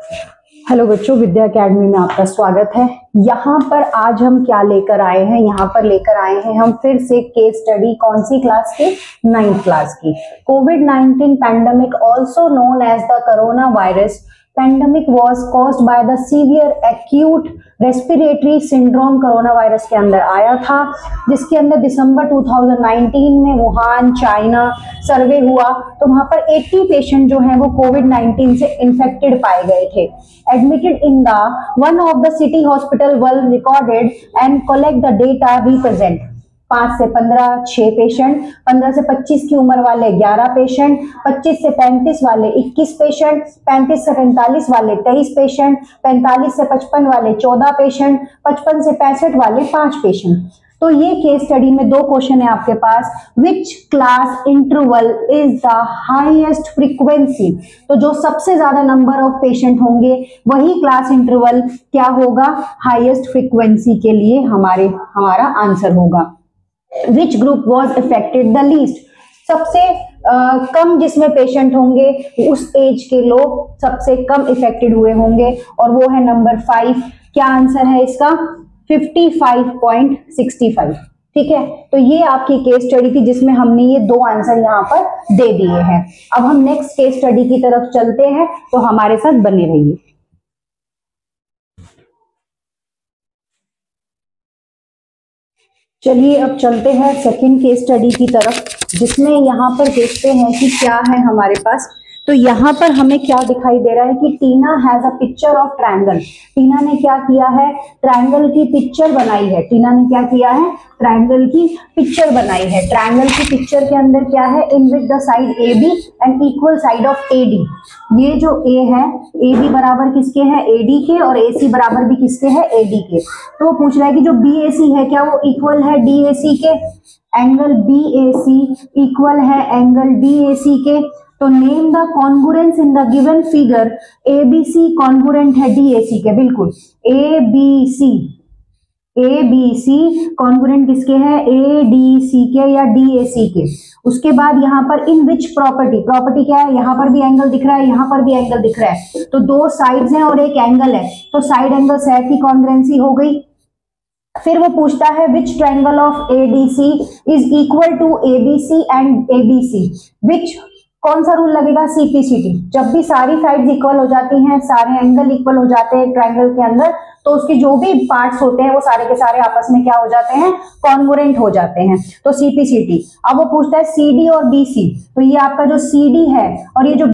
Hello बच्चों, विद्या academy में आपका स्वागत है। यहाँ पर आज हम क्या लेकर आए हैं? यहाँ पर लेकर आए हैं हम फिर से केस स्टडी। कौन सी क्लास की? 9th क्लास की। कोविड-19 pandemic also known as the corona virus pandemic was caused by the severe acute respiratory syndrome corona virus के अंदर आया था, जिसके अंदर दिसंबर 2019 में वुहान चाइना सर्वे हुआ तो वहां पर 80 पेशेंट जो हैं वो कोविड-19 से इन्फेक्टेड पाए गए थे। Admitted in the one of the city hospital well recorded and collect the data represent 5 से 15 6 पेशेंट, 15 से 25 की उम्र वाले 11 पेशेंट, 25 से 35 वाले 21 पेशेंट, 35 से 45 वाले 23 पेशेंट, 45 से 55 वाले 14 पेशेंट, 55 से 65 वाले 5 पेशेंट। तो ये केस स्टडी में 2 क्वेश्चन है आपके पास। Which class interval is the highest frequency? तो जो सबसे ज्यादा नंबर ऑफ पेशेंट होंगे वही क्लास इंटरवल क्या होगा? हाईएस्ट फ्रीक्वेंसी के लिए हमारा आंसर होगा। Which group was affected the least? सबसे कम जिसमें पेशेंट होंगे उस एज के लोग सबसे कम इफेक्टेड हुए होंगे और वो है नंबर 5। क्या आंसर है इसका? 55.65। ठीक है, तो ये आपकी केस स्टडी थी जिसमें हमने ये 2 आंसर यहाँ पर दे दिए हैं। अब हम नेक्स्ट केस स्टडी की तरफ चलते हैं, तो हमारे साथ बने रहिए। चलिए अब चलते हैं सेकंड केस स्टडी की तरफ, जिसमें यहाँ पर देखते हैं कि क्या है हमारे पास। तो यहाँ पर हमें क्या दिखाई दे रहा है कि Tina has a picture of triangle. Tina ने क्या किया है? ट्रायंगल की पिक्चर बनाई है। टीना ने क्या किया है? ट्रायंगल की पिक्चर बनाई है। ट्रायंगल की पिक्चर के अंदर क्या है? In which the side A B and equal side of A D. ये जो ए है, ए बी बराबर किसके हैं? ए डी के, और ए सी बराबर भी किसके हैं? ए डी के। तो वो पूछ रहा है कि जो बी ए सी है क्या वो इक्वल है डी ए सी के? Angle B A C equal है एंगल डी ए सी के। तो name the congruence in the given figure. A B C congruent है डी ए सी के, बिल्कुल। ए बी सी कॉन्ग्रुएंट किसके हैं? ए डी सी के या डी ए सी के। उसके बाद यहाँ पर इन विच प्रॉपर्टी, प्रॉपर्टी क्या है? यहाँ पर भी एंगल दिख रहा है, यहाँ पर भी एंगल दिख रहा है, तो 2 साइड्स हैं और एक एंगल है, तो साइड एंगल सेट की कॉन्ग्रुएंसी हो गई। फिर वो पूछता है which triangle of ADC is equal to ABC and ABC. Which, कौन सा रूल लगेगा? सीपीसीटी। जब भी सारी साइड्स इक्वल हो जाती हैं, सारे एंगल इक्वल हो जाते हैं ट्रायंगल के अंदर, तो उसके जो भी पार्ट्स होते हैं वो सारे के सारे आपस में क्या हो जाते हैं? कॉन्ग्रुएंट हो जाते हैं, तो सीपीसीटी। अब वो पूछता है सीडी और बीसी। तो ये आपका जो सीडी है और ये जो